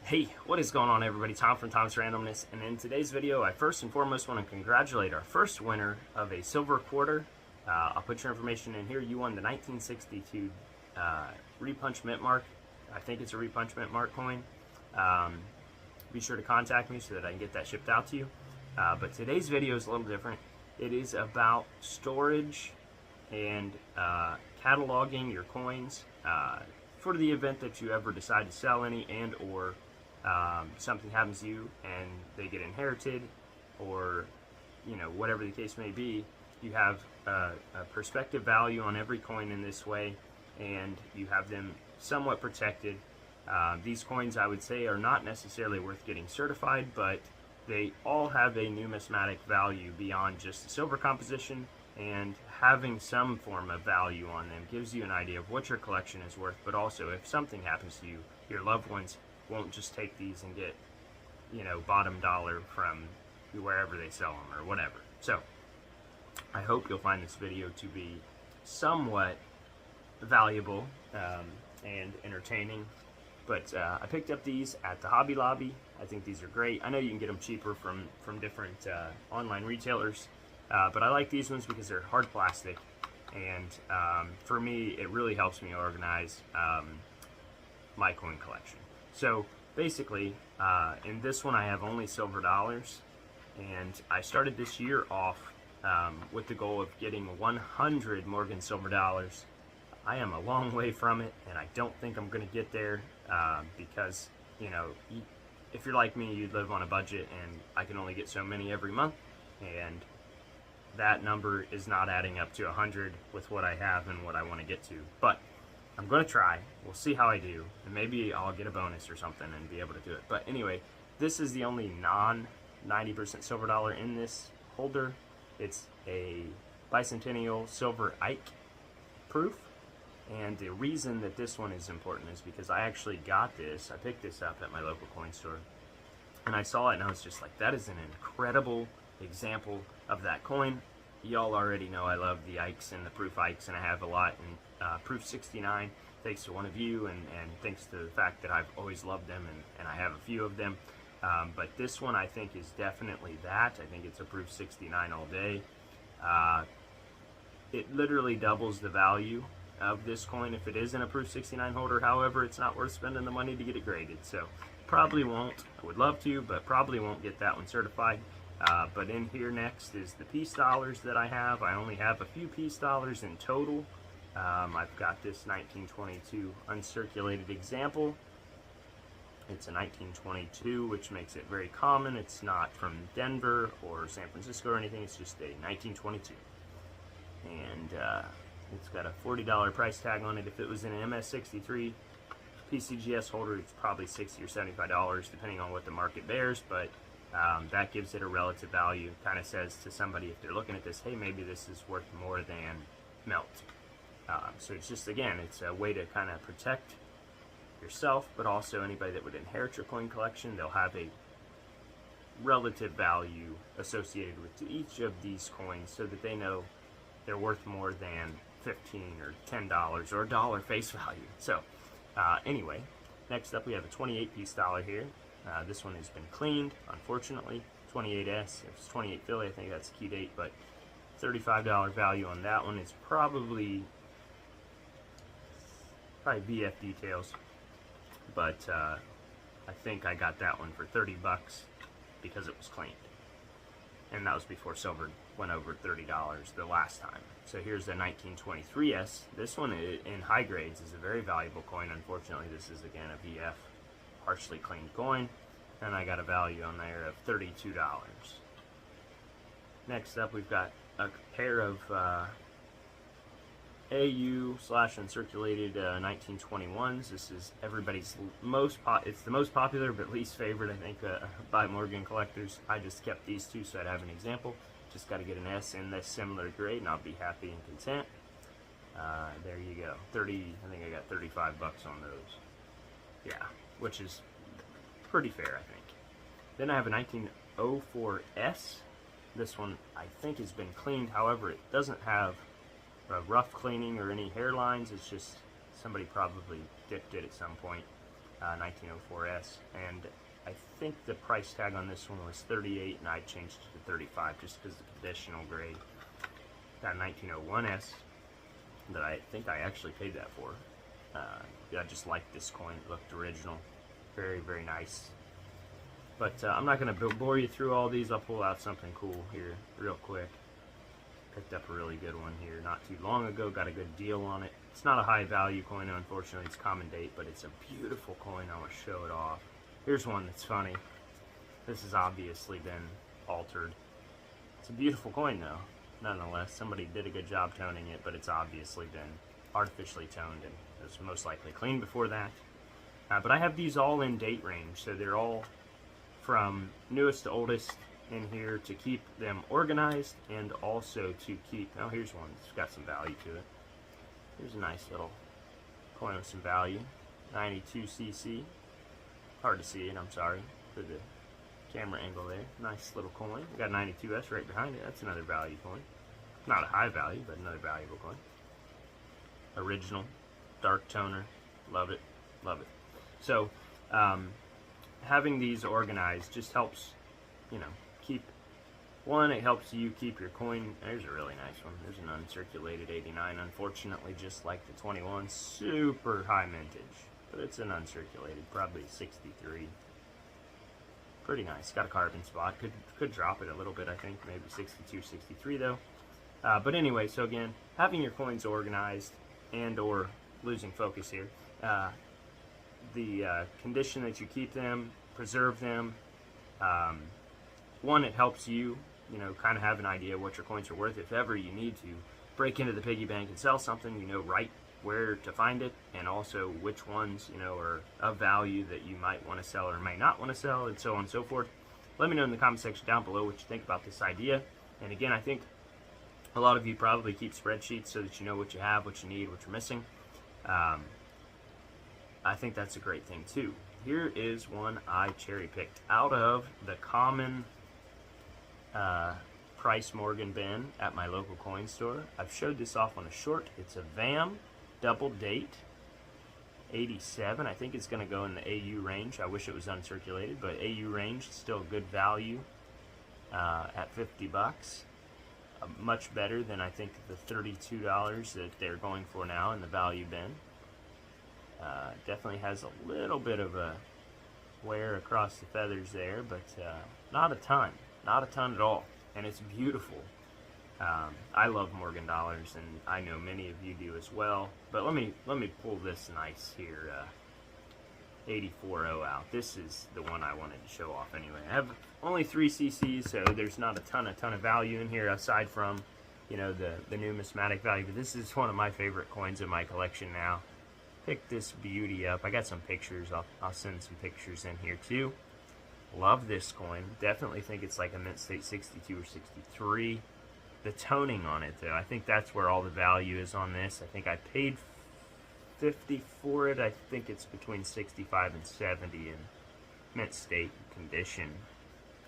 Hey, what is going on everybody? Tom from Tom's Randomness, and in today's video I first and foremost want to congratulate our first winner of a silver quarter. I'll put your information in here. You won the 1962 Repunch Mint Mark. I think it's a Repunch Mint Mark coin. Be sure to contact me so that I can get that shipped out to you. But today's video is a little different. It is about storage and cataloging your coins for the event that you ever decide to sell any, and or something happens to you and they get inherited, or whatever the case may be. You have a perspective value on every coin in this way, and you have them somewhat protected. These coins, I would say, are not necessarily worth getting certified, but they all have a numismatic value beyond just the silver composition, and having some form of value on them gives you an idea of what your collection is worth. But also, if something happens to you, your loved ones won't just take these and get bottom dollar from wherever they sell them or whatever. So I hope you'll find this video to be somewhat valuable and entertaining. But I picked up these at the Hobby Lobby. I think these are great. I know you can get them cheaper from different online retailers, but I like these ones because they're hard plastic, and for me it really helps me organize my coin collection. So basically, in this one I have only silver dollars, and I started this year off with the goal of getting 100 Morgan silver dollars. I am a long way from it, and I don't think I'm going to get there because, if you're like me, you live on a budget, and I can only get so many every month, and that number is not adding up to 100 with what I have and what I want to get to. But I'm going to try. We'll see how I do, and maybe I'll get a bonus or something and be able to do it. But anyway, this is the only non-90% silver dollar in this holder. It's a bicentennial silver Ike proof. And the reason that this one is important is because I actually got this. I picked this up at my local coin store, and I saw it, and I was just like, that is an incredible example of that coin. Y'all already know I love the Ikes and the proof Ikes, and I have a lot in proof 69, thanks to one of you, and thanks to the fact that I've always loved them, and I have a few of them. But this one I think is definitely that. I think it's a proof 69 all day. It literally doubles the value of this coin if it isn't a proof 69 holder. However, it's not worth spending the money to get it graded, so probably won't. I would love to, but probably won't get that one certified. But in here next is the piece dollars that I have. I only have a few piece dollars in total. I've got this 1922 uncirculated example. It's a 1922, which makes it very common. It's not from Denver or San Francisco or anything. It's just a 1922. And it's got a $40 price tag on it. If it was in an MS63 PCGS holder, it's probably $60 or $75, depending on what the market bears. But that gives it a relative value. Kind of says to somebody, if they're looking at this, hey, maybe this is worth more than melt. So it's just, again, it's a way to kind of protect yourself, but also anybody that would inherit your coin collection. They'll have a relative value associated with each of these coins, so that they know they're worth more than $15 or $10 or $1 face value. So anyway, next up we have a 28 piece dollar here. This one has been cleaned, unfortunately. 28S, if it's 28 Philly, I think that's a key date, but $35 value on that one is probably VF details, but I think I got that one for 30 bucks because it was cleaned, and that was before silver went over $30 the last time. So here's the 1923S. This one in high grades is a very valuable coin. Unfortunately, this is again a VF partially cleaned coin, and I got a value on there of $32. Next up, we've got a pair of AU/uncirculated 1921s. This is everybody's it's the most popular but least favorite, I think, by Morgan collectors. I just kept these two so I'd have an example. Just got to get an S in this similar grade, and I'll be happy and content. There you go. I think I got 35 bucks on those. Yeah, which is pretty fair, I think. Then I have a 1904S. This one I think has been cleaned. However, it doesn't have a rough cleaning or any hairlines. It's just somebody probably dipped it at some point. 1904S, and I think the price tag on this one was $38, and I changed it to $35 just because of the conditional grade. Got a 1901S that I think I actually paid that for. I just liked this coin. It looked original. Very, very nice. But I'm not going to bore you through all these. I'll pull out something cool here real quick. Picked up a really good one here not too long ago. Got a good deal on it. It's not a high value coin, unfortunately. It's common date, but it's a beautiful coin. I want to show it off. Here's one that's funny. This has obviously been altered. It's a beautiful coin though, nonetheless. Somebody did a good job toning it, but it's obviously been artificially toned, and it was most likely cleaned before that. But I have these all in date range, so they're all from newest to oldest in here to keep them organized, and also to keep, oh, here's one that's got some value to it. Here's a nice little coin with some value. 92cc. Hard to see it, I'm sorry for the camera angle there. Nice little coin. We got 92S right behind it. That's another value coin. Not a high value, but another valuable coin. Original, dark toner. Love it, love it. So, having these organized just helps, you know, keep, one, it helps you keep your coin. There's a really nice one. There's an uncirculated 89, unfortunately, just like the 21, super high mintage, but it's an uncirculated, probably 63. Pretty nice. Got a carbon spot. Could drop it a little bit, I think, maybe 62, 63 though. But anyway, so again, having your coins organized and or losing focus here, the condition that you keep them, preserve them. One, it helps you, you know, kind of have an idea what your coins are worth. If ever you need to break into the piggy bank and sell something, you know right where to find it, and also which ones, you know, are of value that you might want to sell or may not want to sell, and so on and so forth. Let me know in the comment section down below what you think about this idea. And again, I think a lot of you probably keep spreadsheets so that you know what you have, what you need, what you're missing. I think that's a great thing too. Here is one I cherry picked out of the common Price Morgan bin at my local coin store. I've showed this off on a short. It's a VAM double date 87. I think it's going to go in the AU range. I wish it was uncirculated, but AU range is still good value at $50. Much better than I think the $32 that they're going for now in the value bin. Definitely has a little bit of a wear across the feathers there, but not a ton at all, and it's beautiful. I love Morgan dollars, and I know many of you do as well. But let me pull this nice here 840 out. This is the one I wanted to show off anyway. I have only 3 cc's, so there's not a ton of value in here aside from, you know, the numismatic value. But this is one of my favorite coins in my collection now. Pick this beauty up. I got some pictures. I'll send some pictures in here too. Love this coin. Definitely think it's like a mint state 62 or 63. The toning on it though, I think that's where all the value is on this. I think I paid 50 for it. I think it's between 65 and 70 in mint state condition.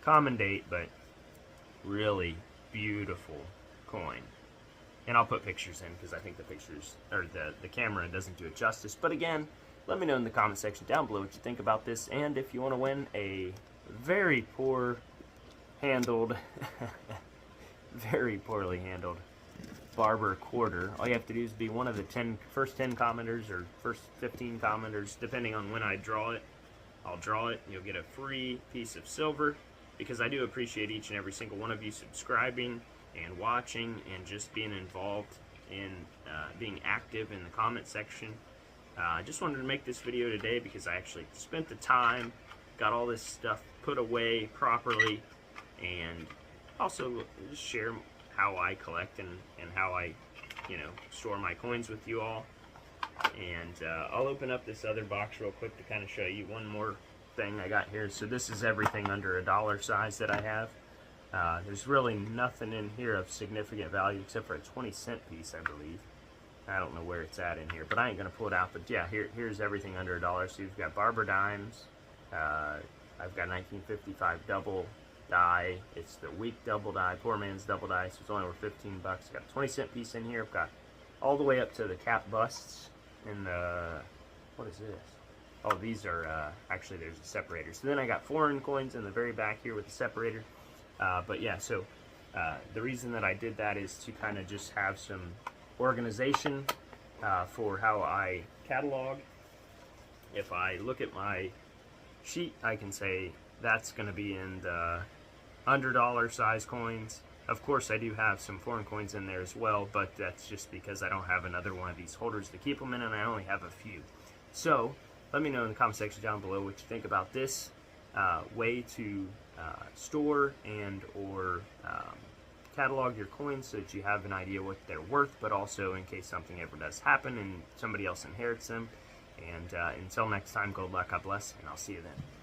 Common date, but really beautiful coin. And I'll put pictures in because I think the pictures, or the camera doesn't do it justice. But again, let me know in the comment section down below what you think about this, and if you want to win a very poor handled, very poorly handled Barber quarter, all you have to do is be one of the first 10 commenters or first 15 commenters, depending on when I draw it. I'll draw it, and you'll get a free piece of silver, because I do appreciate each and every single one of you subscribing and watching and just being involved in being active in the comment section. I just wanted to make this video today because I actually spent the time, got all this stuff put away properly, and also just share how I collect and how I, you know, store my coins with you all. And I'll open up this other box real quick to kind of show you one more thing I got here. So this is everything under $1 size that I have. There's really nothing in here of significant value except for a 20-cent piece, I believe. I don't know where it's at in here, but I ain't gonna pull it out. But yeah, here's everything under $1. So you've got Barber dimes. I've got 1955 double die. It's the weak double die, poor man's double die. So it's only worth $15. Got a 20-cent piece in here. I've got all the way up to the cap busts in the, what is this? Oh, these are, actually there's a separator. So then I got foreign coins in the very back here with the separator. But yeah, so the reason that I did that is to kind of just have some organization for how I catalog. If I look at my sheet, I can say that's going to be in the $100 size coins. Of course, I do have some foreign coins in there as well, but that's just because I don't have another one of these holders to keep them in, and I only have a few. So let me know in the comment section down below what you think about this way to store and or catalog your coins, so that you have an idea what they're worth, but also in case something ever does happen and somebody else inherits them. And until next time, good luck, God bless, and I'll see you then.